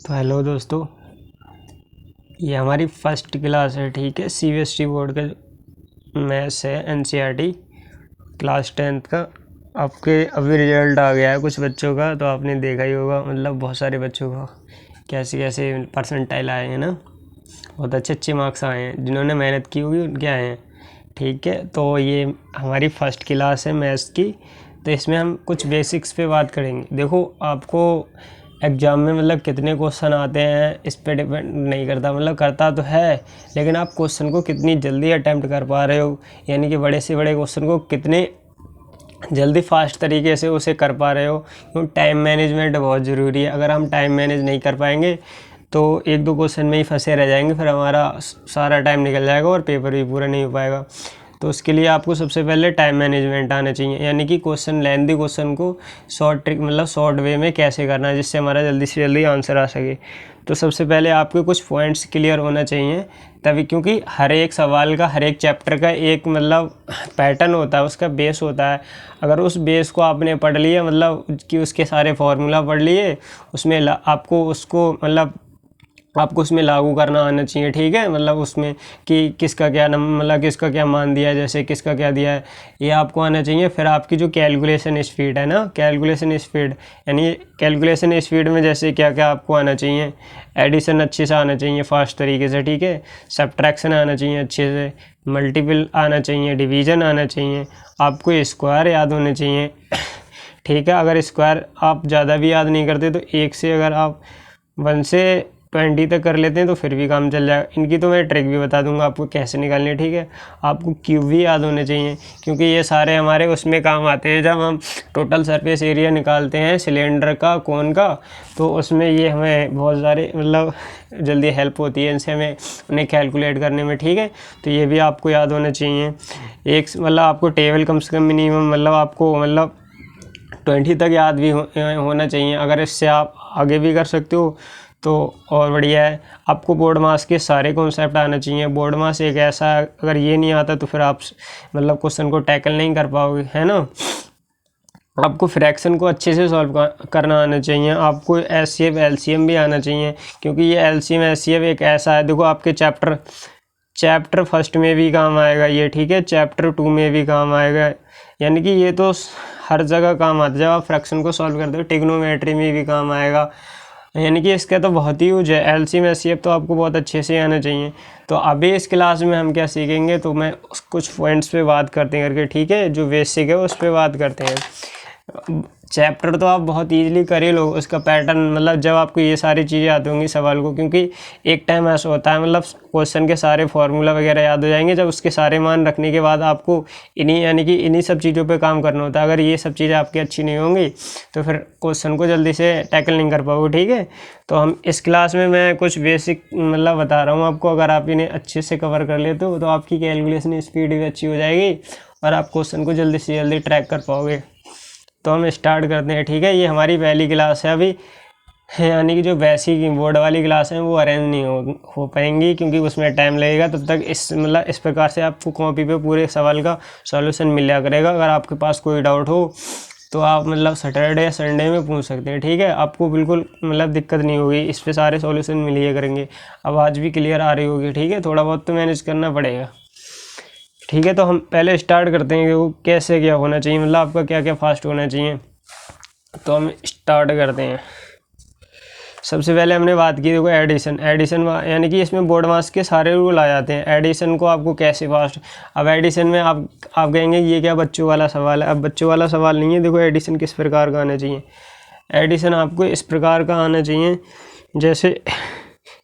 तो हेलो दोस्तों, ये हमारी फर्स्ट क्लास है। ठीक है, सीबीएसई बोर्ड का मैथ्स है, एनसीईआरटी क्लास 10th का। आपके अभी रिजल्ट आ गया है कुछ बच्चों का, तो आपने देखा ही होगा। मतलब बहुत सारे बच्चों का कैसे कैसे परसेंटाइल आए हैं ना, बहुत अच्छे अच्छे मार्क्स आए हैं। जिन्होंने मेहनत की होगी उनके आए हैं। ठीक है, तो ये हमारी फर्स्ट क्लास है मैथ्स की। तो इसमें हम कुछ बेसिक्स पे बात करेंगे। देखो, आपको एग्ज़ाम में मतलब कितने क्वेश्चन आते हैं इस पे डिपेंड नहीं करता, मतलब करता तो है, लेकिन आप क्वेश्चन को कितनी जल्दी अटैम्प्ट कर पा रहे हो, यानी कि बड़े से बड़े क्वेश्चन को कितने जल्दी फास्ट तरीके से उसे कर पा रहे हो। क्योंकि टाइम मैनेजमेंट बहुत ज़रूरी है। अगर हम टाइम मैनेज नहीं कर पाएंगे तो एक दो क्वेश्चन में ही फंसे रह जाएंगे, फिर हमारा सारा टाइम निकल जाएगा और पेपर भी पूरा नहीं हो पाएगा। तो उसके लिए आपको सबसे पहले टाइम मैनेजमेंट आना चाहिए, यानी कि क्वेश्चन लेंथी क्वेश्चन को शॉर्ट ट्रिक मतलब शॉर्ट वे में कैसे करना है जिससे हमारा जल्दी से जल्दी आंसर आ सके। तो सबसे पहले आपके कुछ पॉइंट्स क्लियर होना चाहिए तभी, क्योंकि हर एक सवाल का, हर एक चैप्टर का एक मतलब पैटर्न होता है, उसका बेस होता है। अगर उस बेस को आपने पढ़ लिया, मतलब कि उसके सारे फार्मूला पढ़ लिए, उसमें आपको उसको मतलब आपको उसमें लागू करना आना चाहिए। ठीक है, मतलब उसमें कि किसका क्या मतलब किसका क्या मान दिया है, जैसे किसका क्या दिया है, ये आपको आना चाहिए। फिर आपकी जो कैलकुलेशन स्पीड है ना, कैलकुलेशन स्पीड यानी कैलकुलेशन स्पीड में जैसे क्या क्या आपको आना चाहिए। एडिशन अच्छे से आना चाहिए फास्ट तरीके से। ठीक है, सब्ट्रैक्शन आना चाहिए अच्छे से, मल्टीपल आना चाहिए, डिवीज़न आना चाहिए, आपको स्क्वायर याद होने चाहिए। ठीक है, अगर स्क्वायर आप ज़्यादा भी याद नहीं करते तो एक से अगर आप 1 से 20 तक कर लेते हैं तो फिर भी काम चल जाएगा। इनकी तो मैं ट्रिक भी बता दूंगा आपको कैसे निकालनी है। ठीक है, आपको क्यूब भी याद होने चाहिए, क्योंकि ये सारे हमारे उसमें काम आते हैं जब हम टोटल सरफेस एरिया निकालते हैं सिलेंडर का, कोन का। तो उसमें ये हमें बहुत सारे मतलब जल्दी हेल्प होती है इनसे, हमें उन्हें कैलकुलेट करने में। ठीक है, तो ये भी आपको याद होना चाहिए। एक मतलब आपको टेबल कम से कम मिनिमम मतलब आपको मतलब 20 तक याद भी होना चाहिए। अगर इससे आप आगे भी कर सकते हो तो और बढ़िया है। आपको बोर्ड मास के सारे कॉन्सेप्ट आना चाहिए। बोर्ड मास एक ऐसा, अगर ये नहीं आता तो फिर आप मतलब क्वेश्चन को टैकल नहीं कर पाओगे, है ना। आपको फ्रैक्शन को अच्छे से सॉल्व करना आना चाहिए। आपको एचसीएफ एलसीएम भी आना चाहिए, क्योंकि ये एलसीएम एचसीएफ एक ऐसा है, देखो आपके चैप्टर फर्स्ट में भी काम आएगा ये। ठीक है, चैप्टर 2 में भी काम आएगा, यानी कि ये तो हर जगह काम आता है। जब आप फ्रैक्शन को सॉल्व करते हो ट्रिग्नोमेट्री में भी काम आएगा, यानी कि इसका तो बहुत ही यूज है। एलसीएम एचसीएफ तो आपको बहुत अच्छे से आना चाहिए। तो अभी इस क्लास में हम क्या सीखेंगे, तो मैं कुछ पॉइंट्स पे बात करते हैं करके। ठीक है, जो बेसिक है उस पर बात करते हैं। चैप्टर तो आप बहुत इजीली कर ही लो, उसका पैटर्न मतलब जब आपको ये सारी चीज़ें आती होंगी सवाल को, क्योंकि एक टाइम ऐसा होता है मतलब क्वेश्चन के सारे फार्मूला वगैरह याद हो जाएंगे जब उसके सारे मान रखने के बाद आपको इन्हीं यानी कि इन्हीं सब चीज़ों पे काम करना होता है। अगर ये सब चीज़ें आपकी अच्छी नहीं होंगी तो फिर क्वेश्चन को जल्दी से टैकल नहीं कर पाओगे। ठीक है, तो हम इस क्लास में मैं कुछ बेसिक मतलब बता रहा हूँ आपको। अगर आप इन्हें अच्छे से कवर कर लेते हो तो आपकी कैलकुलेशन स्पीड भी अच्छी हो जाएगी और आप क्वेश्चन को जल्दी से जल्दी ट्रैक कर पाओगे। तो हम स्टार्ट करते हैं। ठीक है, ये हमारी पहली क्लास है अभी, यानी कि जो वैसी की बोर्ड वाली क्लास है वो अरेंज नहीं हो पाएंगी, क्योंकि उसमें टाइम लगेगा। तब तक इस प्रकार से आपको कॉपी पे पूरे सवाल का सॉल्यूशन मिल जाया करेगा। अगर आपके पास कोई डाउट हो तो आप मतलब सैटरडे या संडे में पूछ सकते हैं। ठीक है, आपको बिल्कुल मतलब दिक्कत नहीं होगी, इस पे सारे सॉल्यूशन मिल ही करेंगे। आवाज़ भी क्लियर आ रही होगी। ठीक है, थोड़ा बहुत तो मैनेज करना पड़ेगा। ठीक है, तो हम पहले स्टार्ट करते हैं कि वो कैसे क्या होना चाहिए, मतलब आपका क्या क्या फास्ट होना चाहिए। तो हम स्टार्ट करते हैं। सबसे पहले हमने बात की, देखो एडिशन यानी कि इसमें बोर्ड मास के सारे रूल आ जाते हैं। एडिशन को आपको कैसे फास्ट, अब एडिशन में आप कहेंगे ये क्या बच्चों वाला सवाल है। अब बच्चों वाला सवाल नहीं है। देखो एडिशन किस प्रकार का आना चाहिए। एडिशन आपको इस प्रकार का आना चाहिए, जैसे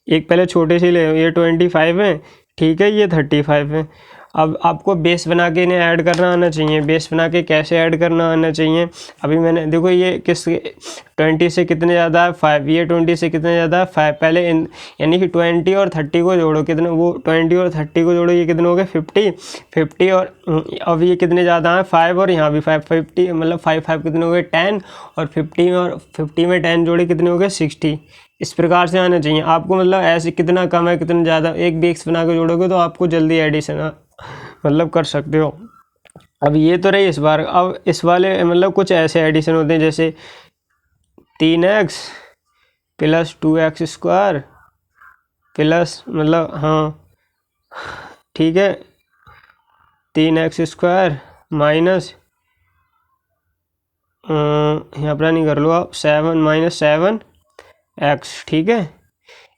एक पहले छोटे से ले, ये 25 है। ठीक है, ये 35 है। अब आपको बेस बना के इन्हें ऐड करना आना चाहिए। बेस बना के कैसे ऐड करना आना चाहिए, अभी मैंने देखो ये किस 20 से कितने ज़्यादा है 5, ये 20 से कितने ज़्यादा है 5। पहले यानी कि 20 और 30 को जोड़ो, कितने वो 20 और 30 को जोड़ो, ये कितने हो गए 50 और अब ये कितने ज़्यादा है 5 और यहाँ भी 5, 50 मतलब 5 कितने हो गए 10 और 50 में 10 जोड़े कितने हो गए 60। इस प्रकार से आना चाहिए आपको, मतलब ऐसे कितना कम है कितना ज़्यादा, एक बेस बना के जोड़ोगे तो आपको जल्दी एडिशन मतलब कर सकते हो। अब ये तो रही इस बार। अब इस वाले मतलब कुछ ऐसे एडिशन होते हैं जैसे 3x प्लस 2x² प्लस मतलब हाँ ठीक है 3x² माइनस यहाँ पर नहीं कर लो आप 7 - 7x, ठीक है,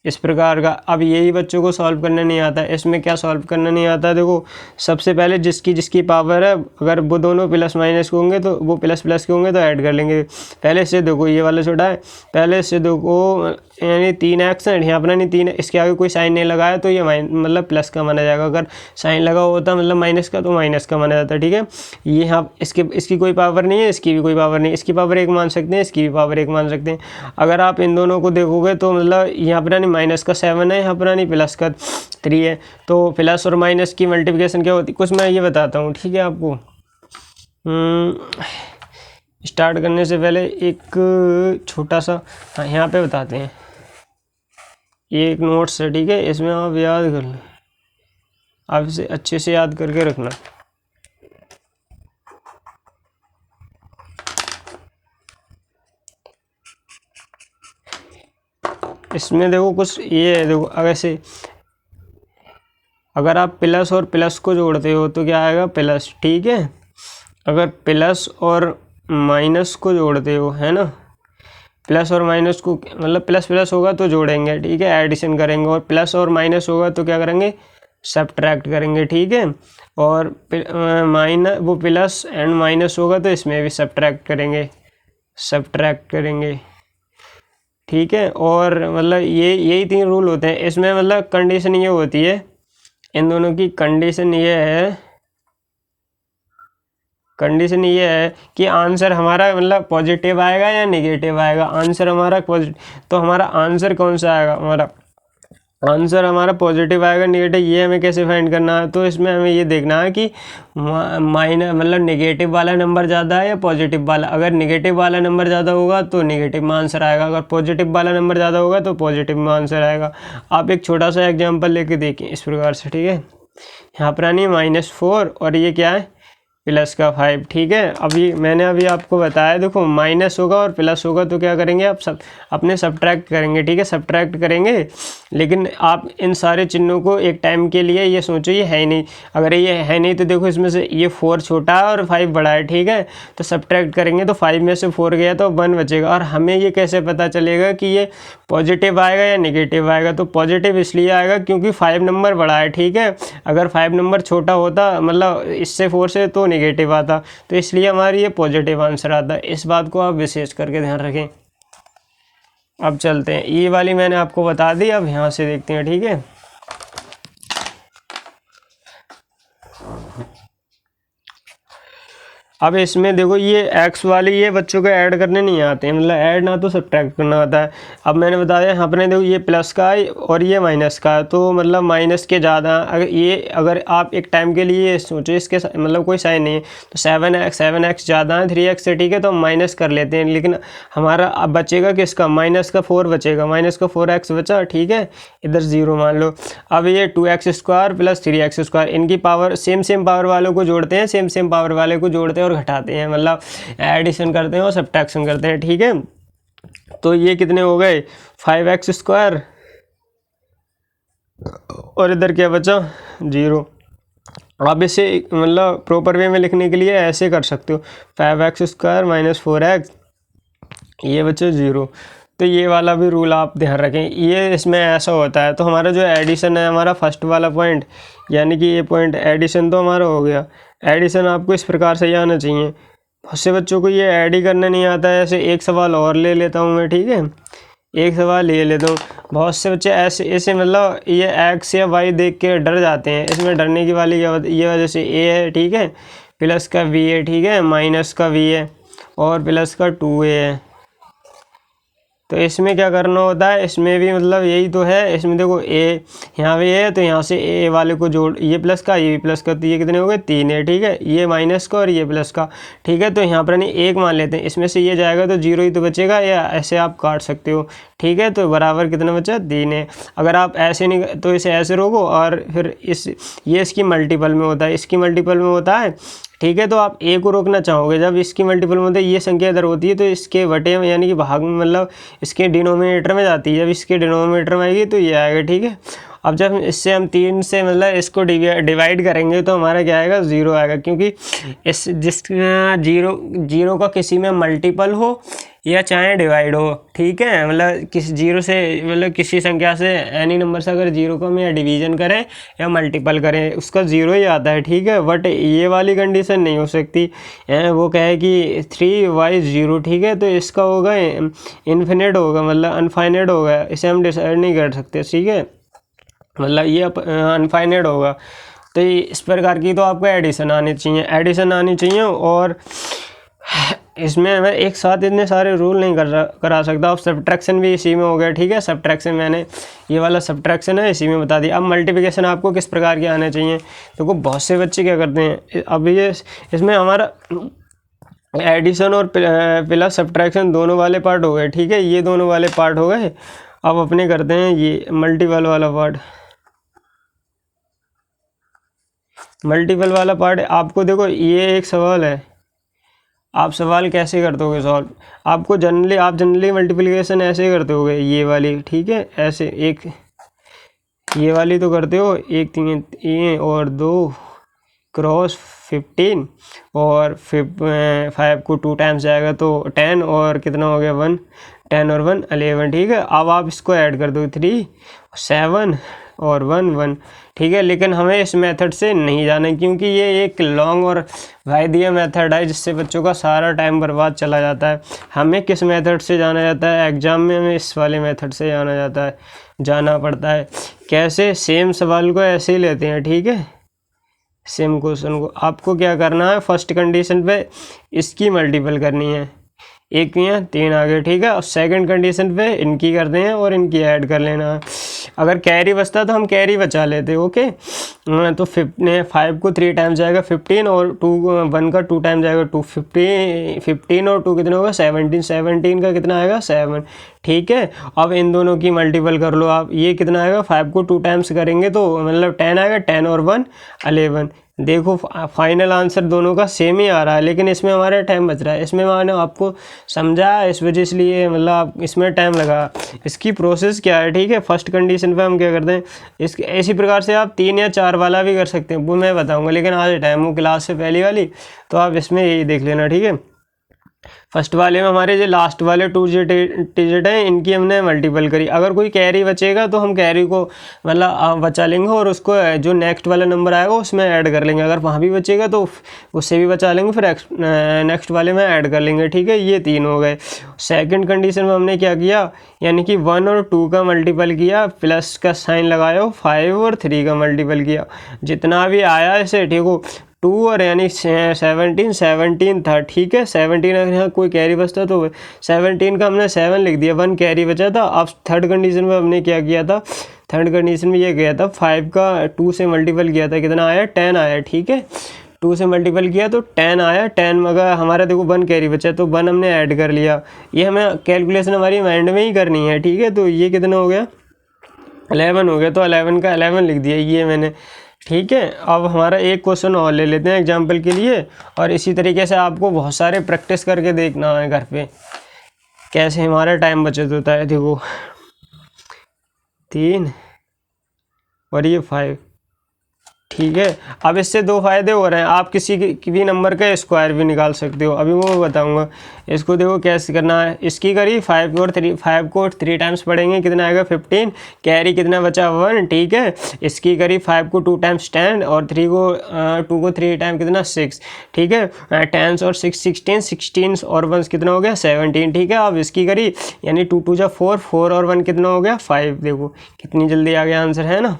इस प्रकार का। अब यही बच्चों को सॉल्व करना नहीं आता है। इसमें क्या सॉल्व करना नहीं आता, देखो सबसे पहले जिसकी जिसकी पावर है अगर वो दोनों प्लस माइनस के होंगे तो वो प्लस प्लस के होंगे तो ऐड कर लेंगे। पहले से देखो ये वाला छोटा है, पहले से देखो यानी 3x है, यहाँ पर नहीं 3 इसके आगे कोई साइन नहीं लगाया तो ये मतलब प्लस का माना जाएगा। अगर साइन लगा होता मतलब माइनस का तो माइनस का माना जाता है, ठीक है। ये यहाँ इसकी कोई पावर नहीं है, इसकी भी कोई पावर नहीं, इसकी पावर 1 मान सकते हैं, इसकी भी पावर 1 मान सकते हैं। अगर आप इन दोनों को देखोगे तो मतलब यहाँ पर नहीं माइनस का 7 है, यहाँ पर नहीं प्लस का 3 है, तो प्लस और माइनस की मल्टीप्लिकेशन क्या होती है कुछ मैं ये बताता हूँ, ठीक है। आपको स्टार्ट करने से पहले एक छोटा सा हाँ यहाँ पे बताते हैं, ये एक नोट्स है, ठीक है, इसमें आप याद कर लें, आप इसे अच्छे से याद करके रखना। इसमें देखो कुछ ये है, देखो अगर से अगर आप प्लस और प्लस को जोड़ते हो तो क्या आएगा प्लस, ठीक है। अगर प्लस और माइनस को जोड़ते हो है ना, प्लस और माइनस को मतलब प्लस प्लस होगा तो जोड़ेंगे, ठीक है, एडिशन करेंगे, और प्लस और माइनस होगा तो क्या करेंगे सब्ट्रैक्ट करेंगे, ठीक है। और माइनस वो प्लस एंड माइनस होगा तो इसमें भी सब्ट्रैक्ट करेंगे, ठीक है। और मतलब यही 3 रूल होते हैं इसमें। मतलब कंडीशन ये होती है, इन दोनों की कंडीशन ये है कि आंसर हमारा मतलब पॉजिटिव आएगा या नेगेटिव आएगा। आंसर हमारा पॉजिटिव, तो हमारा आंसर कौन सा आएगा, हमारा पॉजिटिव आएगा नेगेटिव, ये हमें कैसे फाइंड करना है। तो इसमें हमें ये देखना है कि माइनस मतलब नेगेटिव वाला नंबर ज़्यादा है या पॉजिटिव वाला। अगर नेगेटिव वाला नंबर ज़्यादा होगा तो नेगेटिव में आंसर आएगा, अगर पॉजिटिव वाला नंबर ज़्यादा होगा तो पॉजिटिव में आंसर आएगा। आप एक छोटा सा एग्जाम्पल लेके देखिए इस प्रकार से, ठीक है। यहाँ पर आनी -4 और ये क्या है प्लस का 5, ठीक है। अभी मैंने आपको बताया, देखो माइनस होगा और प्लस होगा तो क्या करेंगे आप सब अपने सब्ट्रैक्ट करेंगे, ठीक है, सब्ट्रैक्ट करेंगे। लेकिन आप इन सारे चिन्हों को एक टाइम के लिए ये सोचो ये है ही नहीं, अगर ये है नहीं तो देखो इसमें से ये 4 छोटा है और 5 बड़ा है, ठीक है। तो सब्ट्रैक्ट करेंगे तो 5 में से 4 गया तो 1 बचेगा। और हमें ये कैसे पता चलेगा कि ये पॉजिटिव आएगा या नेगेटिव आएगा, तो पॉजिटिव इसलिए आएगा क्योंकि 5 नंबर बड़ा है, ठीक है। अगर 5 नंबर छोटा होता मतलब इससे 4 से तो नेगेटिव आता, तो इसलिए हमारी ये पॉजिटिव आंसर आता है। इस बात को आप विशेष करके ध्यान रखें। अब चलते हैं, ये वाली मैंने आपको बता दी, अब यहाँ से देखते हैं, ठीक है। अब इसमें देखो ये x वाली ये बच्चों को ऐड करने नहीं आते हैं, मतलब ऐड ना तो सब्ट्रैक्ट करना आता है। अब मैंने बताया यहाँ पर देखो ये प्लस का है और ये माइनस का है, तो मतलब माइनस के ज़्यादा अगर आप एक टाइम के लिए सोचो इसके मतलब कोई साइन नहीं है तो 7x ज़्यादा है 3x से, ठीक है, तो हम माइनस कर लेते हैं। लेकिन हमारा अब बचेगा किसका, माइनस का 4 बचेगा, माइनस का 4x बचा, ठीक है, इधर 0 मान लो। अब ये 2x² प्लस 3x², इनकी पावर सेम पावर वालों को जोड़ते हैं, सेम पावर वाले को जोड़ते हैं और घटाते हैं, मतलब एडिशन करते हैं और सब्ट्रैक्शन करते हैं, ठीक है। तो ये कितने हो गए 5x² और इधर क्या बचा 0। आप इसे मतलब प्रॉपर वे में लिखने के लिए ऐसे कर सकते हो 5x² - 4x, ये बचा 0। तो ये वाला भी रूल आप ध्यान रखें, ये इसमें ऐसा होता है। तो हमारा जो एडिशन है, हमारा फर्स्ट वाला पॉइंट यानी कि ये पॉइंट एडिशन तो हमारा हो गया। एडिशन आपको इस प्रकार से आना चाहिए। बहुत से बच्चों को ये ऐड ही करना नहीं आता है। ऐसे एक सवाल और ले लेता हूँ मैं, ठीक है, एक सवाल ये लेता हूँ। बहुत से बच्चे ऐसे मतलब ये x या y देख के डर जाते हैं। इसमें डरने की वाली क्या ये वजह से a है, ठीक है, प्लस का v है, ठीक है, माइनस का v है और प्लस का 2a है। तो इसमें क्या करना होता है, इसमें भी मतलब यही तो है। इसमें देखो a यहाँ पे है तो यहाँ से a वाले को जोड़, ये प्लस का ये भी प्लस का, तो ये कितने हो गए 3 है, ठीक है, ये माइनस का और ये प्लस का, ठीक है। तो यहाँ पर नहीं 1 मान लेते हैं, इसमें से ये जाएगा तो 0 ही तो बचेगा, या ऐसे आप काट सकते हो, ठीक है। तो बराबर कितना बचा 3 है। अगर आप ऐसे नहीं तो इसे ऐसे रोको और फिर ये इसकी मल्टीपल में होता है, इसकी मल्टीपल में होता है, ठीक है। तो आप ए को रोकना चाहोगे, जब इसकी मल्टीपल में ये संख्या इधर होती है तो इसके बटे में यानी कि भाग में मतलब इसके डिनोमिनेटर में जाती है, जब इसके डिनोमिनेटर में आएगी तो ये आएगा, ठीक है। अब जब इससे हम 3 से मतलब इसको डिवाइड करेंगे तो हमारा क्या आएगा, 0 आएगा, क्योंकि इस जिस जीरो का किसी में मल्टीपल हो या चाहे डिवाइड हो, ठीक है, मतलब किसी जीरो से मतलब किसी संख्या से एनी नंबर से अगर जीरो को हम या डिवीजन करें या मल्टीपल करें उसका 0 ही आता है, ठीक है। बट ये वाली कंडीशन नहीं हो सकती, वो कहे कि 3y0, ठीक है, तो इसका होगा इन्फिनिट होगा, मतलब अनफाइनाइट होगा, इसे हम डिसाइड नहीं कर सकते, ठीक है, मतलब ये अनफाइनाइट होगा। तो इस प्रकार की तो आपको एडिशन आनी चाहिए, और इसमें मैं एक साथ इतने सारे रूल नहीं करा सकता। अब सब्ट्रैक्शन भी इसी में हो गया, ठीक है। सब्ट्रैक्शन मैंने ये वाला सब्ट्रैक्शन है इसी में बता दिया। अब मल्टीप्लिकेशन आपको किस प्रकार के आने चाहिए, देखो बहुत से बच्चे क्या करते हैं, अब ये इसमें हमारा एडिशन और प्लस सब्ट्रैक्शन दोनों वाले पार्ट हो गए, ठीक है, ये दोनों वाले पार्ट हो गए। अब अपने करते हैं ये मल्टीपल वाला पार्ट। मल्टीपल वाला पार्ट आपको देखो, ये एक सवाल है, आप सवाल कैसे करते होगे सॉल्व, आपको जनरली मल्टीप्लिकेशन ऐसे करते होगे, ये वाली, ठीक है, ऐसे एक ये वाली तो करते हो, 1 3 ये और 2 क्रॉस 15 और 5 को 2 टाइम्स जाएगा तो 10 और कितना हो गया 1, 10 और 1 11, ठीक है। अब आप इसको ऐड कर दो, 3 7 और 1 1, ठीक है। लेकिन हमें इस मेथड से नहीं जाना, क्योंकि ये एक लॉन्ग और वाइदिया मेथड है जिससे बच्चों का सारा टाइम बर्बाद चला जाता है। हमें किस मेथड से जाना जाता है एग्जाम में, हमें इस वाले मेथड से जाना पड़ता है। कैसे, सेम सवाल को ऐसे ही लेते हैं, ठीक है, सेम क्वेश्चन को आपको क्या करना है, फर्स्ट कंडीशन पे इसकी मल्टीपल करनी है, 1 यहाँ 3 आ गए, ठीक है, और सेकंड कंडीशन पे इनकी करते हैं और इनकी ऐड कर लेना है। अगर कैरी बचता तो हम कैरी बचा लेते, ओके। तो 5 को 3 टाइम्स जाएगा 15 और 1 का 2 टाइम्स जाएगा 2, 15 और 2 कितना होगा 17 का कितना आएगा 7, ठीक है। अब इन दोनों की मल्टीपल कर लो आप, ये कितना आएगा 5 को 2 टाइम्स करेंगे तो मतलब 10 आएगा, 10 और 1 11। देखो फाइनल आंसर दोनों का सेम ही आ रहा है, लेकिन इसमें हमारा टाइम बच रहा है, इसमें मैंने आपको समझा इस वजह से लिए मतलब आप इसमें टाइम लगा। इसकी प्रोसेस क्या है, ठीक है, फर्स्ट कंडीशन पे हम क्या करते हैं, इसी प्रकार से आप 3 या 4 वाला भी कर सकते हैं, वो मैं बताऊंगा, लेकिन आज टाइम हो क्लास से पहली वाली, तो आप इसमें यही देख लेना, ठीक है। फर्स्ट वाले में हमारे जो लास्ट वाले 2 डिजिट हैं इनकी हमने मल्टीपल करी, अगर कोई कैरी बचेगा तो हम कैरी को मतलब बचा लेंगे और उसको जो नेक्स्ट वाला नंबर आएगा उसमें ऐड कर लेंगे, अगर वहाँ भी बचेगा तो उससे भी बचा लेंगे, फिर नेक्स्ट वाले में ऐड कर लेंगे, ठीक है। ये 3 हो गए। सेकंड कंडीशन में हमने क्या किया, यानी कि 1 और 2 का मल्टीपल किया, प्लस का साइन लगाया, 5 और 3 का मल्टीपल किया, जितना भी आया इसे, ठीक हो, 2 और यानी 17 था, ठीक है। 17 अगर यहाँ कोई कैरी बचता तो 17 का हमने 7 लिख दिया, 1 कैरी बचा था। अब थर्ड कंडीशन में हमने क्या किया था, थर्ड कंडीशन में ये गया था 5 का 2 से मल्टीपल किया था, कितना आया 10 आया, ठीक है। 2 से मल्टीपल किया तो 10 आया, 10 मगर हमारा देखो 1 कैरी बचा तो 1 हमने ऐड कर लिया। ये हमें कैलकुलेशन हमारी माइंड में ही करनी है, ठीक है। तो ये कितना हो गया 11 हो गया, तो 11 का 11 लिख दिया ये मैंने, ठीक है। अब हमारा एक क्वेश्चन और ले लेते हैं एग्जाम्पल के लिए, और इसी तरीके से आपको बहुत सारे प्रैक्टिस करके देखना है घर पे कैसे हमारा टाइम बचत होता है। देखो 3 और ये 5, ठीक है। अब इससे 2 फायदे हो रहे हैं, आप किसी भी नंबर का स्क्वायर भी निकाल सकते हो, अभी वो बताऊंगा। इसको देखो कैसे करना है, इसकी करी 5 को 3 टाइम्स पढ़ेंगे, कितना आएगा 15, कैरी कितना बचा 1, ठीक है। इसकी करी 5 को 2 टाइम्स 10 और 2 को 3 टाइम कितना 6, ठीक है। 10 और 6 16 और 1 कितना हो गया 17, ठीक है। अब इसकी करी यानी 2 2 जा 4, 4 और 1 कितना हो गया 5, देखो कितनी जल्दी आ गया आंसर, है ना।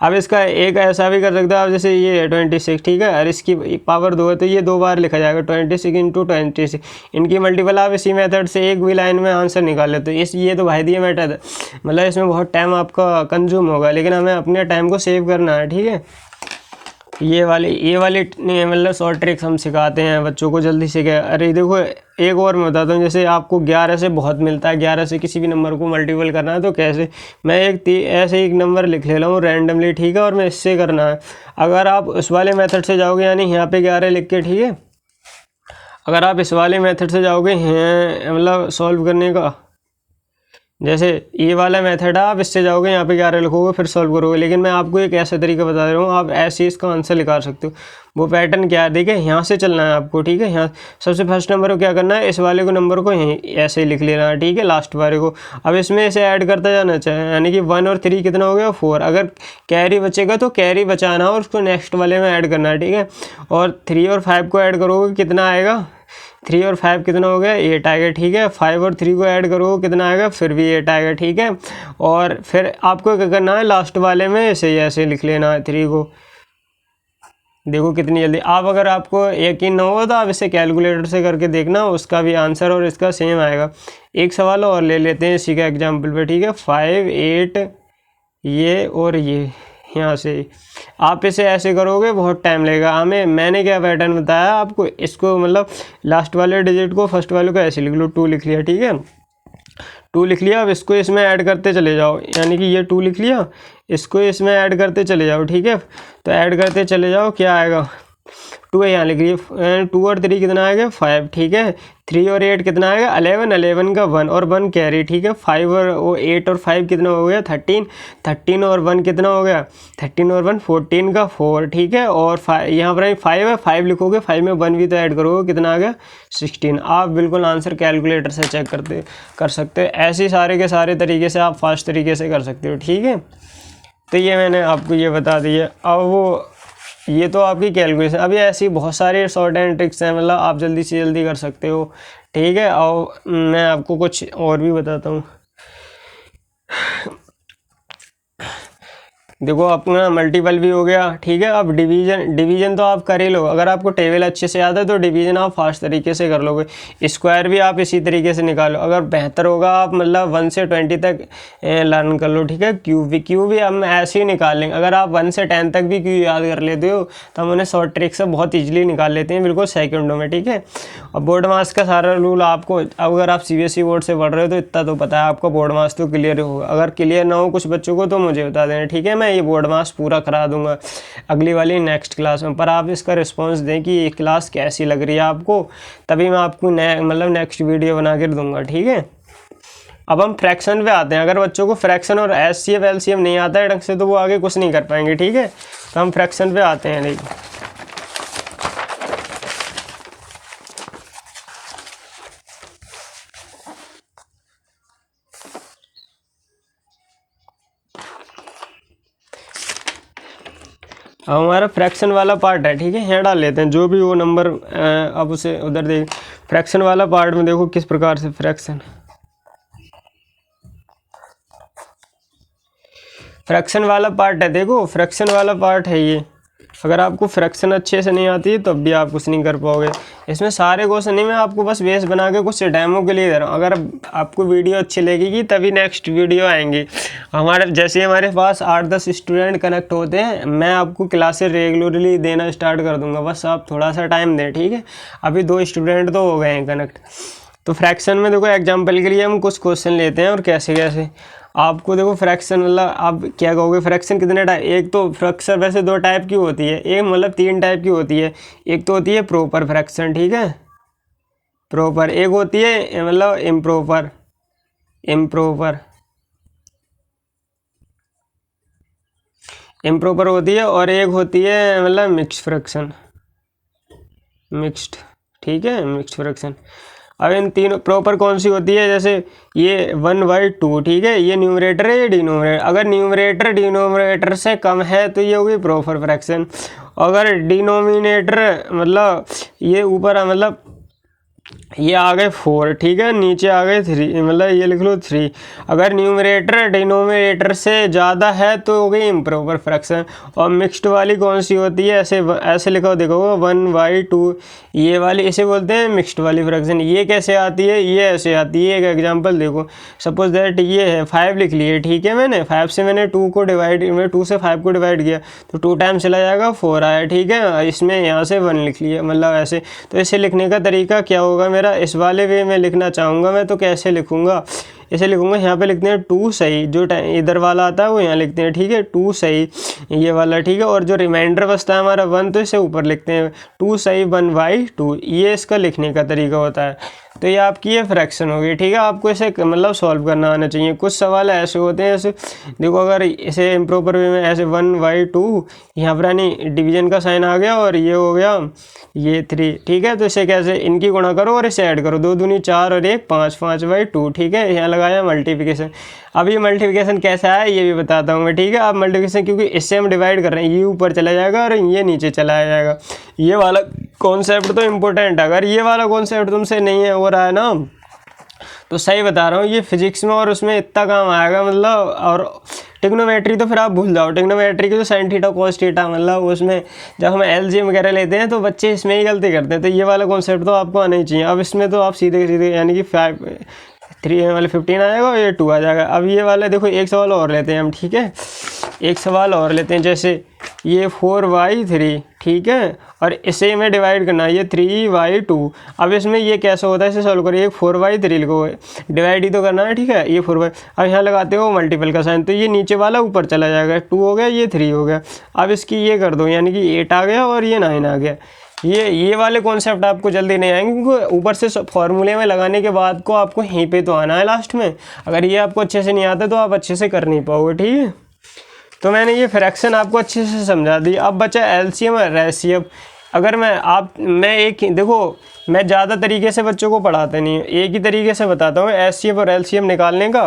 अब इसका एक ऐसा भी कर सकते हो आप, जैसे ये 26, ठीक है, और इसकी पावर 2 है तो ये 2 बार लिखा जाएगा 26 × 26, इनकी मल्टीपल आप इसी मेथड से एक भी लाइन में आंसर निकाल लेते हो। ये तो भाई दिया मेथड, मतलब इसमें बहुत टाइम आपका कंज्यूम होगा, लेकिन हमें अपने टाइम को सेव करना है, ठीक है। ये वाली नहीं, मतलब शॉर्ट ट्रिक्स हम सिखाते हैं बच्चों को जल्दी से। क्या, अरे देखो एक और मैं बताता हूँ, जैसे आपको 11 से बहुत मिलता है, 11 से किसी भी नंबर को मल्टीपल करना है तो कैसे, मैं ऐसे एक नंबर लिख ले रहा हूँ रैंडमली, ठीक है, और मैं इससे करना है। अगर आप उस वाले मेथड से जाओगे, यानी यहाँ पे 11 लिख के, ठीक है, अगर आप इस वाले मेथड से जाओगे हैं मतलब सॉल्व करने का, जैसे ये वाला मेथड है, आप इससे जाओगे यहाँ पे 11 लिखोगे फिर सॉल्व करोगे, लेकिन मैं आपको एक ऐसा तरीका बता रहा हूँ, आप ऐसे इसका आंसर निकाल सकते हो। वो पैटर्न क्या है, देखिए यहाँ से चलना है आपको, ठीक है। यहाँ सबसे फर्स्ट नंबर को क्या करना है, इस वाले को नंबर को यहीं ऐसे ही लिख लेना है, ठीक है, लास्ट वाले को। अब इसमें इसे ऐड करता जाना चाहिए, यानी कि 1 और 3 कितना हो गया, 4। अगर कैरी बचेगा तो कैरी बचाना और उसको नेक्स्ट वाले में ऐड करना है, ठीक है। और 3 और 5 को ऐड करोगे कितना आएगा, 3 और 5 कितना हो गया, 8 आएगा, ठीक है। 5 और 3 को ऐड करो कितना आएगा, फिर भी 8 आएगा, ठीक है। और फिर आपको क्या करना है, लास्ट वाले में ऐसे लिख लेना है 3 को। देखो कितनी जल्दी। आप अगर आपको यकीन ना हो तो आप इसे कैलकुलेटर से करके देखना, उसका भी आंसर और इसका सेम आएगा। एक सवाल और ले लेते हैं इसी का एग्जाम्पल पे, ठीक है। 5, 8 ये और ये यहाँ से आप इसे ऐसे करोगे बहुत टाइम लगेगा हमें। मैंने क्या पैटर्न बताया आपको, इसको मतलब लास्ट वाले डिजिट को फर्स्ट वाले को ऐसे लिख लो, 2 लिख लिया, ठीक है, 2 लिख लिया। अब इसको इसमें ऐड करते चले जाओ, यानी कि ये 2 लिख लिया, इसको इसमें ऐड करते चले जाओ, ठीक है। तो ऐड करते चले जाओ, क्या आएगा, 2 है यहाँ लिख लीजिए, 2 और 3 कितना आएगा, 5, ठीक है। 3 और 8 कितना आएगा, 11, 11 का 1 और 1 कैरी, ठीक है। 5 और 8 और 5 कितना हो गया, 13, 13 और 1 कितना हो गया, 13 और 1 14 का 4, ठीक है। और यहाँ पर 5 है, 5 लिखोगे, 5 में 1 भी तो ऐड करोगे, कितना आ गया, 16। आप बिल्कुल आंसर कैलकुलेटर से चेक कर सकते हो। ऐसे सारे के सारे तरीके से आप फास्ट तरीके से कर सकते हो, ठीक है। तो ये मैंने आपको ये बता दिया। अब वो ये तो आपकी कैलकुलेशन। अभी ऐसी बहुत सारे शॉर्ट एंड ट्रिक्स हैं, मतलब आप जल्दी से जल्दी कर सकते हो, ठीक है। और मैं आपको कुछ और भी बताता हूँ। देखो अपना मल्टीपल भी हो गया, ठीक है। अब डिवीजन तो आप कर ही लो, अगर आपको टेबल अच्छे से याद है तो डिवीजन आप फास्ट तरीके से कर लोगे। स्क्वायर भी आप इसी तरीके से निकालो, अगर बेहतर होगा आप मतलब 1 से 20 तक लर्न कर लो, ठीक है। क्यू भी हम ऐसे ही निकाल लेंगे। अगर आप 1 से 10 तक भी क्यू याद कर लेते हो तो हम उन्हें शॉर्ट ट्रिक से बहुत ईजिली निकाल लेते हैं, बिल्कुल सेकेंडों में, ठीक है। और बोर्ड मास का सारा रूल आपको, अगर आप CBSE बोर्ड से पढ़ रहे हो तो इतना तो पता है आपको, बोर्ड मास तो क्लियर होगा। अगर क्लियर ना हो कुछ बच्चों को तो मुझे बता देना, ठीक है, मैं ये बोर्ड मास पूरा करा दूंगा अगली वाली नेक्स्ट क्लास में। पर आप इसका रिस्पांस दें कि ये क्लास कैसी लग रही है आपको, तभी मैं आपको मतलब नेक्स्ट वीडियो बना कर दूंगा, ठीक है। अब हम फ्रैक्शन पे आते हैं। अगर बच्चों को फ्रैक्शन और HCF LCM नहीं आता है ढंग से तो वो आगे कुछ नहीं कर पाएंगे, ठीक है। तो हम फ्रैक्शन पे आते हैं। देखिए अब हमारा फ्रैक्शन वाला पार्ट है, ठीक है। यहाँ डाल लेते हैं जो भी वो नंबर, अब उसे उधर देख। फ्रैक्शन वाला पार्ट में देखो किस प्रकार से फ्रैक्शन वाला पार्ट है। देखो फ्रैक्शन वाला पार्ट है ये। अगर आपको फ्रैक्शन अच्छे से नहीं आती है तब भी आप कुछ नहीं कर पाओगे। इसमें सारे क्वेश्चन नहीं, मैं आपको बस बेस बना के कुछ डेमो के लिए दे रहा हूँ। अगर आपको वीडियो अच्छी लगेगी तभी नेक्स्ट वीडियो आएंगी। जैसे हमारे पास 8-10 स्टूडेंट कनेक्ट होते हैं, मैं आपको क्लासेस रेगुलरली देना स्टार्ट कर दूंगा, बस आप थोड़ा सा टाइम दें, ठीक है। अभी 2 स्टूडेंट तो हो गए हैं कनेक्ट। तो फ्रैक्शन में देखो एग्जाम्पल के लिए हम कुछ क्वेश्चन लेते हैं और कैसे कैसे आपको देखो फ्रैक्शन मतलब आप क्या कहोगे, फ्रैक्शन कितने टाइप, एक तो फ्रैक्शन वैसे 2 टाइप की होती है, एक मतलब 3 टाइप की होती है। एक तो होती है प्रॉपर फ्रैक्शन, ठीक है, प्रॉपर। एक होती है मतलब इम्प्रॉपर इम्प्रॉपर होती है। और एक होती है मतलब मिक्स्ड फ्रैक्शन, ठीक है, मिक्स्ड फ्रैक्शन। अब इन तीनों प्रॉपर कौन सी होती है, जैसे ये 1/2, ठीक है, ये न्यूमरेटर है, ये डिनोमिनेटर। अगर न्यूमरेटर डिनोमिनेटर से कम है तो ये होगी प्रॉपर फ्रैक्शन। अगर डिनोमिनेटर मतलब ये ऊपर मतलब ये आ गए 4, ठीक है, नीचे आ गए 3, मतलब ये लिख लो 3। अगर न्यूमरेटर डिनोमिनेटर से ज़्यादा है तो हो गई इम्प्रॉपर फ्रैक्शन। और मिक्स्ड वाली कौन सी होती है, ऐसे ऐसे लिखो, देखो 1/2, ये वाली इसे बोलते हैं मिक्स्ड वाली फ्रैक्शन। ये कैसे आती है, ये ऐसे आती है। एक एग्जांपल देखो, सपोज दैट ये है 5 लिख लिए, ठीक है, मैंने 5 से मैंने 2 को डिवाइड, मैं 2 से 5 को डिवाइड किया तो 2 टाइम्स चला जाएगा, 4 आया, ठीक है। इसमें यहाँ से 1 लिख लिया, मतलब ऐसे। तो इसे लिखने का तरीका क्या होगा मेरा, इस वाले वे में लिखना चाहूँगा मैं, तो कैसे लिखूँगा, इसे लिखूँगा, यहाँ पे लिखते हैं 2 सही, जो इधर वाला आता है वो यहाँ लिखते हैं, ठीक है, 2 सही ये वाला, ठीक है। और जो रिमाइंडर बचता है हमारा 1, तो इसे ऊपर लिखते हैं 2 सही 1/2, ये इसका लिखने का तरीका होता है। तो ये आपकी ये फ्रैक्शन होगी, ठीक है। आपको इसे मतलब सॉल्व करना आना चाहिए। कुछ सवाल ऐसे होते हैं, ऐसे देखो, अगर इसे इम्प्रॉपर वे में ऐसे 1/2, यहाँ पर यानी डिवीजन का साइन आ गया और ये हो गया ये 3, ठीक है। तो इसे कैसे, इनकी गुणा करो और इसे ऐड करो, 2 दूनी 4 और 1 5, 5/2, ठीक है। यहाँ लगाया मल्टीप्लिकेशन। अब ये मल्टीप्लिकेशन कैसा है ये भी बताता हूँ मैं, ठीक है। अब मल्टीप्लिकेशन, क्योंकि इससे हम डिवाइड कर रहे हैं, ये ऊपर चला जाएगा और ये नीचे चला जाएगा। ये वाला कॉन्सेप्ट तो इम्पोर्टेंट है। अगर ये वाला कॉन्सेप्ट तुमसे नहीं है हो रहा है ना, तो सही बता रहा हूँ, ये फिजिक्स में और उसमें इतना काम आएगा, मतलब। और टिग्नोमेट्री तो फिर आप भूल जाओ, टिग्नोमेट्री की तो साइन थीटा कॉस थीटा, मतलब उसमें जब हम एलजीएम वगैरह लेते हैं तो बच्चे इसमें ही गलती करते हैं। तो ये वाला कॉन्सेप्ट तो आपको आना ही चाहिए। अब इसमें तो आप सीधे सीधे यानी कि 3 वाले 15 आएगा और ये 2 आ जाएगा। अब ये वाला देखो, एक सवाल और लेते हैं हम, ठीक है, एक सवाल और लेते हैं। जैसे ये 4/3, ठीक है, और इसे में डिवाइड करना है, ये 3/2। अब इसमें ये कैसे होता है, इसे सॉल्व करिए। 4/3 लिखो, डिवाइड ही तो करना है, ठीक है, ये 4 अब यहाँ लगाते हो मल्टीपल का साइन, तो ये नीचे वाला ऊपर चला जाएगा, 2 हो गया, ये 3 हो गया। अब इसकी ये कर दो, यानी कि 8 आ गया और ये 9 आ गया। ये वाले कॉन्सेप्ट आपको जल्दी नहीं आएंगे, क्योंकि ऊपर से फॉर्मूले में लगाने के बाद को आपको यहीं पे तो आना है लास्ट में। अगर ये आपको अच्छे से नहीं आता तो आप अच्छे से कर नहीं पाओगे, ठीक है। तो मैंने ये फ्रैक्शन आपको अच्छे से समझा दी। अब बचा एलसीएम और रेशियो। अगर मैं एक ही देखो, मैं ज़्यादा तरीके से बच्चों को पढ़ाते नहीं हूँ, एक ही तरीके से बताता हूँ एचसीएफ और एलसीएम निकालने का।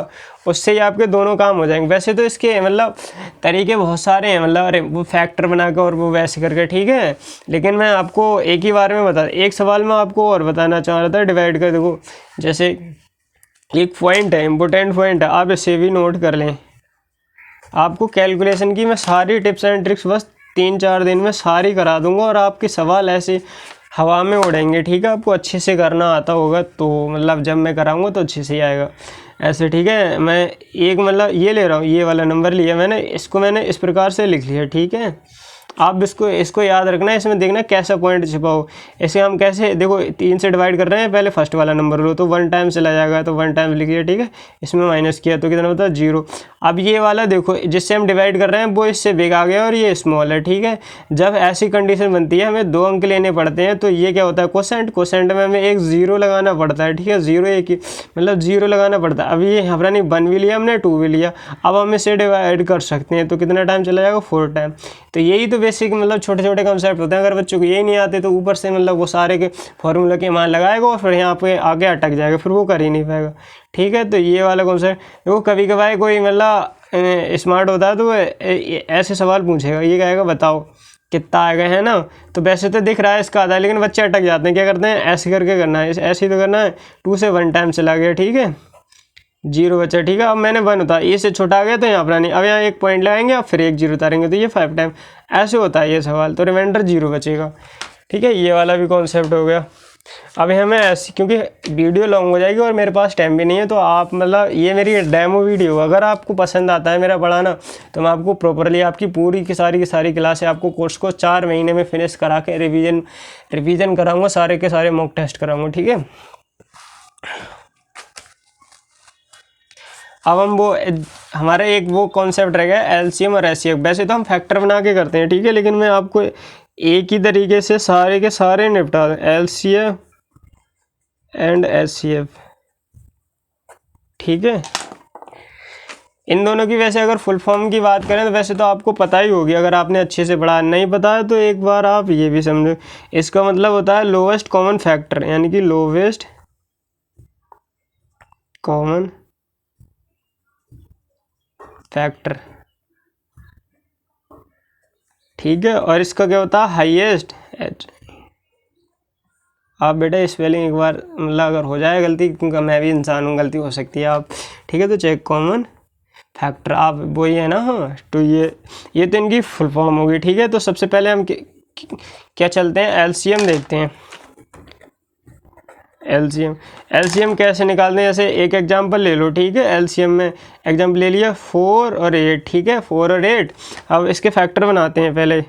उससे ही आपके दोनों काम हो जाएंगे। वैसे तो इसके मतलब तरीके बहुत सारे हैं, मतलब अरे वो फैक्टर बना कर और वो वैसे करके, ठीक है। लेकिन मैं आपको एक ही बार में बता, एक सवाल में आपको और बताना चाह रहा था, डिवाइड कर। देखो जैसे एक पॉइंट है, इम्पोर्टेंट पॉइंट है, आप इसे भी नोट कर लें। आपको कैलकुलेशन की मैं सारी टिप्स एंड ट्रिक्स बस 3-4 दिन में सारी करा दूंगा, और आपके सवाल ऐसे हवा में उड़ेंगे, ठीक है। आपको अच्छे से करना आता होगा तो मतलब जब मैं कराऊंगा तो अच्छे से ही आएगा ऐसे, ठीक है। मैं एक मतलब ये ले रहा हूँ, ये वाला नंबर लिया मैंने, इसको मैंने इस प्रकार से लिख लिया, ठीक है। आप इसको याद रखना है, इसमें देखना कैसा पॉइंट छिपा हो। इसे हम कैसे, देखो 3 से डिवाइड कर रहे हैं, पहले फर्स्ट वाला नंबर लो तो 1 टाइम चला जाएगा, तो 1 टाइम लिखिए, ठीक है। इसमें माइनस किया तो कितना होता है 0। अब ये वाला देखो, जिससे हम डिवाइड कर रहे हैं वो इससे बिग आ गया और ये स्मॉल है, ठीक है। जब ऐसी कंडीशन बनती है, हमें 2 अंक लेने पड़ते हैं, तो ये क्या होता है कोसेंट। कोसेंट में हमें एक 0 लगाना पड़ता है, ठीक है। 0 एक ही मतलब 0 लगाना पड़ता है। अब ये हमारा नहीं 1 भी लिया हमने, 2 भी लिया, अब हम इसे डिवाइड कर सकते हैं, तो कितना टाइम चला जाएगा 4 टाइम। तो यही तो बेसिक मतलब छोटे छोटे कॉन्सेप्ट होते हैं। अगर बच्चों को यही नहीं आते तो ऊपर से मतलब वो सारे के फॉर्मूला के मान लगाएगा और फिर यहाँ पे आगे अटक जाएगा, फिर वो कर ही नहीं पाएगा, ठीक है। तो ये वाला कॉन्सेप्ट देखो, कभी कभार कोई मतलब स्मार्ट होता है तो ऐसे सवाल पूछेगा, ये कहेगा बताओ कितना आएगा, है ना। तो वैसे तो दिख रहा है इसका आधा, लेकिन बच्चे अटक जाते हैं। क्या करते हैं, ऐसे करके करना है, ऐसे ही तो करना है। 2 से 1 टाइम चला गया, ठीक है, 0 बचा, ठीक है। अब मैंने 1 उतारा, ये से छोटा आ गया तो यहाँ पर नहीं, अब यहाँ एक पॉइंट लगाएंगे, अब फिर एक 0 उतारेंगे, तो ये 5 टाइम ऐसे होता है ये सवाल। तो रिमाइंडर 0 बचेगा, ठीक है। ये वाला भी कॉन्सेप्ट हो गया। अब हमें ऐसी, क्योंकि वीडियो लॉन्ग हो जाएगी और मेरे पास टाइम भी नहीं है, तो आप मतलब ये मेरी डेमो वीडियो, अगर आपको पसंद आता है मेरा पढ़ाना, तो मैं आपको प्रॉपरली आपकी पूरी की सारी क्लासें आपको कोर्स को 4 महीने में फिनिश करा के रिवीजन कराऊंगा, सारे के सारे मॉक टेस्ट कराऊंगा, ठीक है। अब हम वो हमारा एक वो कॉन्सेप्ट रह गया एलसीएम और एचसीएफ। वैसे तो हम फैक्टर बना के करते हैं, ठीक है, लेकिन मैं आपको एक ही तरीके से सारे के सारे निपटा दूँ, एलसीएफ एंड एचसीएफ, ठीक है। इन दोनों की वैसे अगर फुल फॉर्म की बात करें तो वैसे तो आपको पता ही होगी, अगर आपने अच्छे से पढ़ा। नहीं पता है तो एक बार आप ये भी समझो, इसका मतलब होता है लोवेस्ट कॉमन फैक्टर, यानी कि लोवेस्ट कॉमन फैक्टर, ठीक है। और इसका क्या होता है हाईएस्ट, एच, आप बेटा स्पेलिंग एक बार मतलब अगर हो जाए गलती, क्योंकि मैं भी इंसान हूँ, गलती हो सकती है आप, ठीक है। तो चेक कॉमन फैक्टर आप वही है ना, हाँ। तो ये तो इनकी फुल फॉर्म होगी, ठीक है। तो सबसे पहले हम क्या चलते हैं, एलसीएम देखते हैं। एलसीएम कैसे निकालते हैं, जैसे एक एग्जांपल ले लो, ठीक है। एलसीएम में एग्जांपल ले लिया 4 और 8, ठीक है, 4 और 8। अब इसके फैक्टर बनाते हैं पहले।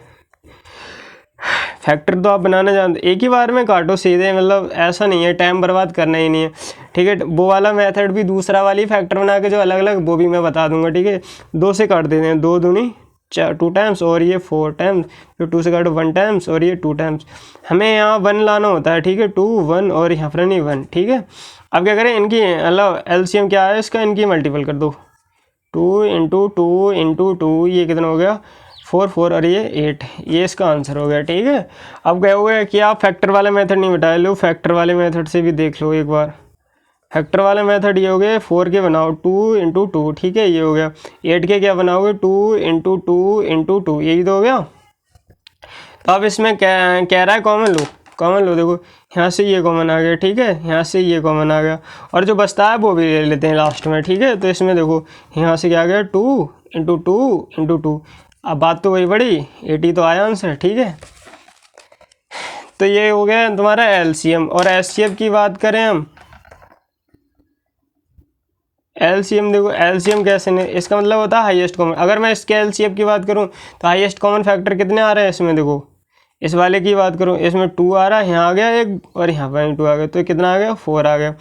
फैक्टर तो आप बनाना जानते, एक ही बार में काटो सीधे, मतलब ऐसा नहीं है, टाइम बर्बाद करना ही नहीं है, ठीक है। वो वाला मेथड भी, दूसरा वाली फैक्टर बना के जो अलग अलग, वो भी मैं बता दूंगा, ठीक है। 2 से काट देते हैं, 2 दूनी 2 टाइम्स और ये 4 टाइम्स, फिर 2 से काटो 1 टाइम्स और ये 2 टाइम्स। हमें यहाँ 1 लाना होता है, ठीक है, 2 1 और यहाँ पर नहीं 1, ठीक है। अब क्या करें, इनकी मतलब एलसीएम क्या है इसका, इनकी मल्टीपल कर दो, 2 इंटू 2 इंटू 2, ये कितना हो गया 4 4 और ये 8, ये इसका आंसर हो गया, ठीक है। अब क्या हो गया कि आप फैक्टर वाले मेथड नहीं बताए, लो फैक्टर वाले मेथड से भी देख लो एक बार। फैक्टर वाले मेथड ये हो गए, 4 के बनाओ 2 इंटू 2, ठीक है, ये हो गया। 8 के क्या बनाओगे, 2 इंटू 2 इंटू 2, यही तो हो गया। तो अब इसमें कह रहा है कॉमन लो, कॉमन लो, देखो यहाँ से ये कॉमन आ गया, ठीक है, यहाँ से ये कॉमन आ गया, और जो बचता है वो भी ले लेते हैं लास्ट में, ठीक है। तो इसमें देखो यहाँ से क्या आ गया, 2 इंटू 2 इंटू 2। अब बात तो वही बड़ी, 80 तो आया आंसर, ठीक है। तो ये हो गया तुम्हारा एलसीएम। और एचसीएफ की बात करें हम, एलसीएम देखो, एलसीएम कैसे नहीं, इसका मतलब होता है हाईएस्ट कॉमन। अगर मैं इसके एलसीएम की बात करूं तो हाईएस्ट कॉमन फैक्टर कितने आ रहे हैं इसमें, देखो इस वाले की बात करूं, इसमें 2 आ रहा है, यहाँ आ गया एक और यहाँ पर 2 आ गया, तो कितना आ गया 4 आ गया,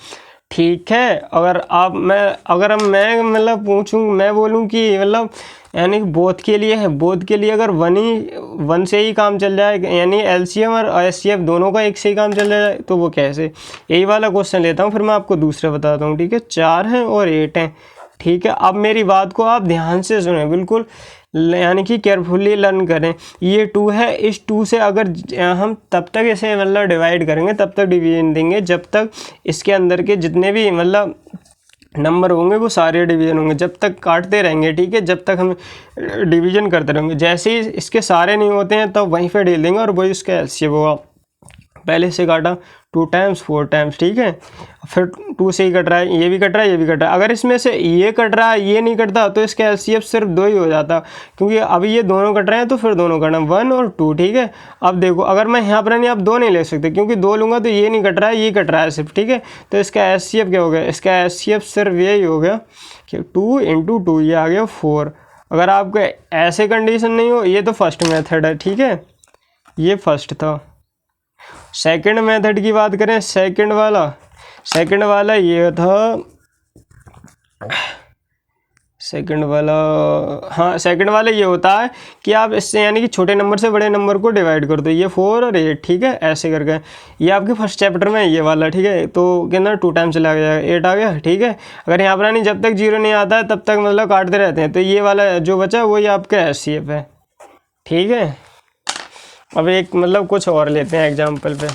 ठीक है। अगर मैं मतलब पूछूं, मैं बोलूं कि मतलब यानी बोथ के लिए है, बोथ के लिए अगर 1 से ही काम चल जाए, यानी एलसीएम और एचसीएफ दोनों का एक से ही काम चल जाए, तो वो कैसे, यही वाला क्वेश्चन लेता हूँ, फिर मैं आपको दूसरा बताता हूँ, ठीक है। 4 हैं और 8 हैं, ठीक है। अब मेरी बात को आप ध्यान से सुने, बिल्कुल यानी कि केयरफुली लर्न करें। ये 2 है, इस 2 से अगर हम तब तक इसे मतलब डिवाइड करेंगे, तब तक डिवीजन देंगे जब तक इसके अंदर के जितने भी मतलब नंबर होंगे वो सारे डिवीजन होंगे, जब तक काटते रहेंगे, ठीक है, जब तक हम डिवीजन करते रहेंगे। जैसे ही इसके सारे नहीं होते हैं तब तो वहीं पे डेल देंगे और वही इसका एलसीएम होगा। पहले से काटा 2 टाइम्स 4 टाइम्स, ठीक है, फिर 2 से ही कट रहा है, ये भी कट रहा है, ये भी कट रहा है। अगर इसमें से ये कट रहा है, ये नहीं कटता, तो इसका एलसीएम सिर्फ 2 ही हो जाता, क्योंकि अभी ये दोनों कट रहे हैं तो फिर दोनों कटना 1 और 2, ठीक है। अब देखो अगर मैं यहाँ पर नहीं, आप 2 नहीं ले सकते, क्योंकि 2 लूँगा तो ये नहीं कट रहा है, ये कट रहा है सिर्फ, ठीक है। तो इसका एलसीएम क्या हो गया, इसका एलसीएम सिर्फ यही हो गया कि 2 इंटू 2, ये आ गया 4। अगर आपको ऐसे कंडीशन नहीं हो, ये तो फर्स्ट मेथड है, ठीक है, ये फर्स्ट था। सेकंड मेथड की बात करें, सेकंड वाला ये था, सेकंड वाला, हाँ सेकंड वाला ये होता है कि आप इससे यानी कि छोटे नंबर से बड़े नंबर को डिवाइड कर दो, ये 4 और 8, ठीक है, ऐसे करके। ये आपके फर्स्ट चैप्टर में ये वाला, ठीक है। तो कितना 2 टाइम चला गया, 8 आ गया, ठीक है। अगर यहाँ पर नहीं, जब तक 0 नहीं आता है तब तक मतलब काटते रहते हैं, तो ये वाला जो बचा वही आपका एचसीएफ है, ठीक है। अब एक मतलब कुछ और लेते हैं एग्जाम्पल पे।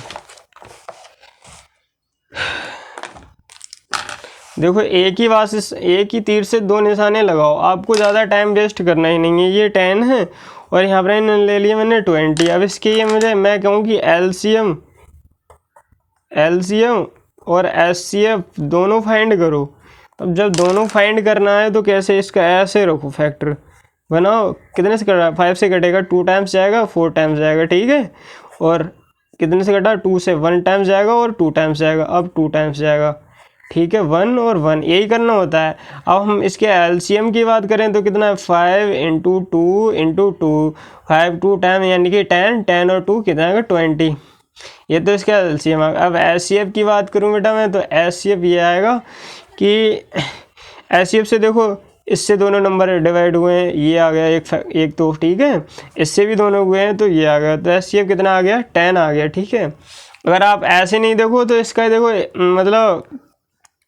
देखो एक ही तीर से 2 निशाने लगाओ, आपको ज़्यादा टाइम वेस्ट करना ही नहीं है। ये 10 है और यहाँ पर ले लिया मैंने 20। अब इसके ये मैं कहूँ कि एलसीएम और एचसीएफ दोनों फाइंड करो। अब जब दोनों फाइंड करना है तो कैसे, इसका ऐसे रखो, फैक्टर बनाओ, कितने से कट रहा है, 5 से कटेगा, 2 टाइम्स जाएगा, 4 टाइम्स जाएगा, ठीक है। और कितने से कटा, 2 से 1 टाइम्स जाएगा और 2 टाइम्स जाएगा, अब 2 टाइम्स जाएगा, ठीक है, 1 और 1, यही करना होता है। अब हम इसके एलसीएम की बात करें तो कितना है, 5 इंटू 2 इंटू 2, 5 2 टाइम यानी कि 10 और 2 कितना आएगा 20, ये तो इसका एलसीएम। अब एचसीएफ की बात करूँ बेटा मैं, तो एचसीएफ ये आएगा कि एचसीएफ से देखो, इससे दोनों नंबर डिवाइड हुए हैं, ये आ गया एक तो, ठीक है, इससे भी दोनों हुए हैं तो ये आ गया, तो एचसीएफ कितना आ गया 10 आ गया, ठीक है। अगर आप ऐसे नहीं देखो तो इसका देखो मतलब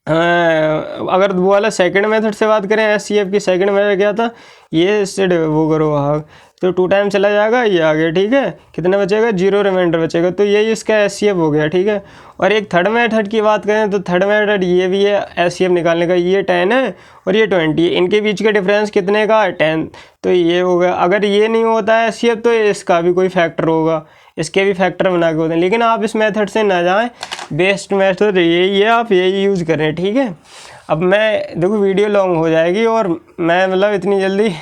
अगर वो वाला सेकंड मेथड से बात करें, एचसीएफ की सेकंड मेथड क्या था, ये इससे वो करो हाँ, तो 2 टाइम चला जाएगा, ये आ गया, ठीक है, कितना बचेगा 0 रिमाइंडर बचेगा, तो यही इसका एचसीएफ हो गया, ठीक है। और एक थर्ड मेथड की बात करें तो थर्ड मेथड ये भी है एचसीएफ निकालने का, ये 10 है और ये 20 है, इनके बीच का डिफरेंस कितने का 10, तो ये हो गया। अगर ये नहीं होता है एचसीएफ तो इसका भी कोई फैक्टर होगा, इसके भी फैक्टर बना के होते हैं, लेकिन आप इस मेथड से ना जाएं, बेस्ट मेथड यही है, आप यही यूज़ करें, ठीक है। अब मैं देखो वीडियो लॉन्ग हो जाएगी और मैं मतलब इतनी जल्दी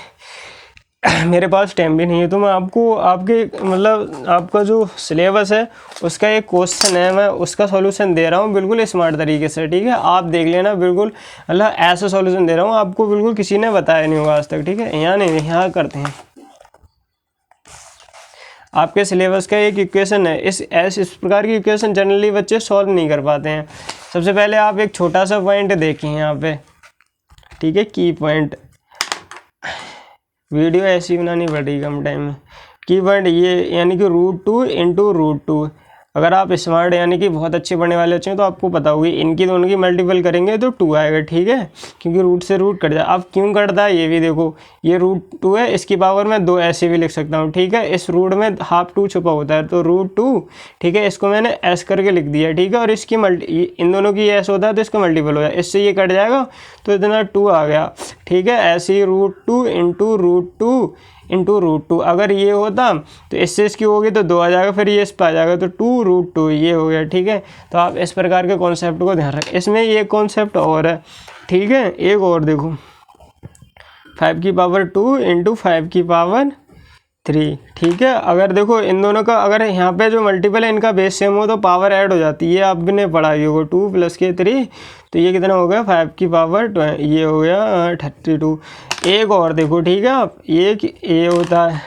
मेरे पास टाइम भी नहीं है, तो मैं आपको आपके मतलब आपका जो सिलेबस है उसका एक क्वेश्चन है, मैं उसका सॉल्यूशन दे रहा हूँ बिल्कुल स्मार्ट तरीके से, ठीक है। आप देख लेना, बिल्कुल मतलब ऐसा सॉल्यूशन दे रहा हूँ आपको, बिल्कुल किसी ने बताया नहीं होगा आज तक, ठीक है। यहाँ नहीं, यहाँ करते हैं। आपके सिलेबस का एक इक्वेशन है, इस प्रकार की इक्वेशन जनरली बच्चे सॉल्व नहीं कर पाते हैं। सबसे पहले आप एक छोटा सा पॉइंट देखिए यहाँ पे, ठीक है, की पॉइंट। वीडियो ऐसी बनानी पड़ेगी कम टाइम में। की पॉइंट ये यानी कि √2 इंटू √2। अगर आप स्मार्ट यानी कि बहुत अच्छे पढ़ने वाले बच्चे हैं तो आपको पता होगी, इनकी दोनों की मल्टीपल करेंगे तो 2 आएगा, ठीक है, क्योंकि रूट से रूट कट जाए। अब क्यों कटता है ये भी देखो, ये √2 है, इसकी पावर मैं 2 ऐसे भी लिख सकता हूँ, ठीक है। इस रूट में हाफ 2 छुपा होता है तो √2, ठीक है, इसको मैंने एस करके लिख दिया, ठीक है। और इसकी इन दोनों की एस होता है तो इसका मल्टीपल हो जाए, इससे ये कट जाएगा तो इतना 2 आ गया, ठीक है। ऐसे ही √2 इंटू √2 इंटू √2। अगर ये होता तो इससे इसकी होगी तो 2 आ जाएगा, फिर ये इस पर आ जाएगा तो 2 √2 ये हो गया, ठीक है। तो आप इस प्रकार के कॉन्सेप्ट को ध्यान रखें। इसमें ये कॉन्सेप्ट और है, ठीक है, एक और देखो, 5 की पावर 2 इंटू 5 की पावर 3, ठीक है। अगर देखो इन दोनों का अगर यहाँ पे जो मल्टीपल है इनका बेस सेम हो तो पावर ऐड हो जाती है, ये आपने पढ़ा ही होगा, 2 + के 3, तो ये कितना हो गया 5 की पावर ये हो गया 32। एक और देखो, ठीक है, आप ये होता है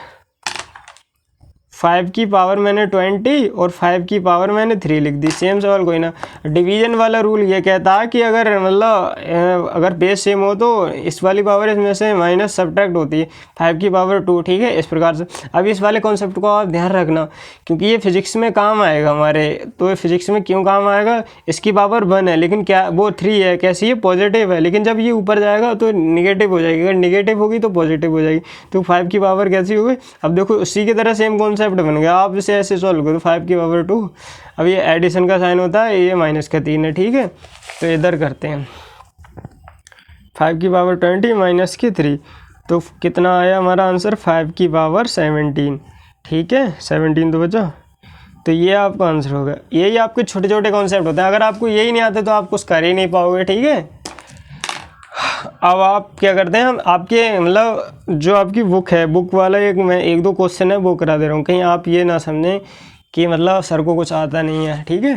5 की पावर मैंने 20 और 5 की पावर मैंने 3 लिख दी, सेम सवाल कोई ना। डिवीजन वाला रूल ये कहता है कि अगर मतलब अगर बेस सेम हो तो इस वाली पावर इसमें से माइनस सब्ट्रैक्ट होती है, 5 की पावर 2, ठीक है, इस प्रकार से। अब इस वाले कॉन्सेप्ट को आप ध्यान रखना क्योंकि ये फिजिक्स में काम आएगा हमारे। तो फिजिक्स में क्यों काम आएगा, इसकी पावर 1 है लेकिन क्या वो 3 है, कैसी है, पॉजिटिव है, लेकिन जब ये ऊपर जाएगा तो निगेटिव हो जाएगी, अगर निगेटिव होगी तो पॉजिटिव हो जाएगी, तो 5 की पावर कैसी होगी। अब देखो उसी की तरह सेम कॉन्सेप्ट बन गया, आप इसे ऐसे सॉल्व करो, 5 की पावर 2, अब ये एडिशन का साइन होता है, ये माइनस का 3 है, ठीक है। तो इधर करते हैं 5 की पावर 20 माइनस की 3, तो कितना आया हमारा आंसर 5 की पावर 17, ठीक है, 17 तो बचा, तो ये आपका आंसर होगा। यही आपके छोटे छोटे कॉन्सेप्ट होते हैं, अगर आपको यही नहीं आते तो आप कुछ कर ही नहीं पाओगे, ठीक है। अब आप क्या करते हैं, हम आपके मतलब जो आपकी बुक है, बुक वाला मैं 1-2 क्वेश्चन है वो करा दे रहा हूँ, कहीं आप ये ना समझें कि मतलब सर को कुछ आता नहीं है, ठीक है।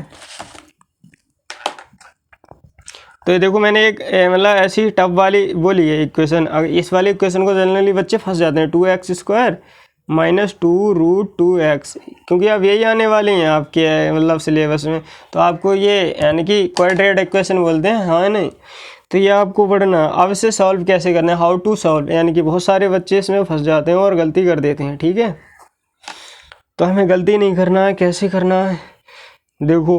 तो ये देखो मैंने एक मतलब ऐसी टफ वाली बोली है इक्वेशन। इस वाली इक्वेशन को जनरली बच्चे फंस जाते हैं, 2x² माइनस 2√2x, क्योंकि अब यही आने वाली हैं आपके मतलब सिलेबस में, तो आपको ये यानी कि क्वाड्रेटिक इक्वेशन बोलते हैं, हाँ नहीं, तो ये आपको पढ़ना। अब इसे सॉल्व कैसे करना है, हाउ टू सॉल्व, यानी कि बहुत सारे बच्चे इसमें फंस जाते हैं और गलती कर देते हैं, ठीक है। तो हमें गलती नहीं करना है, कैसे करना है देखो।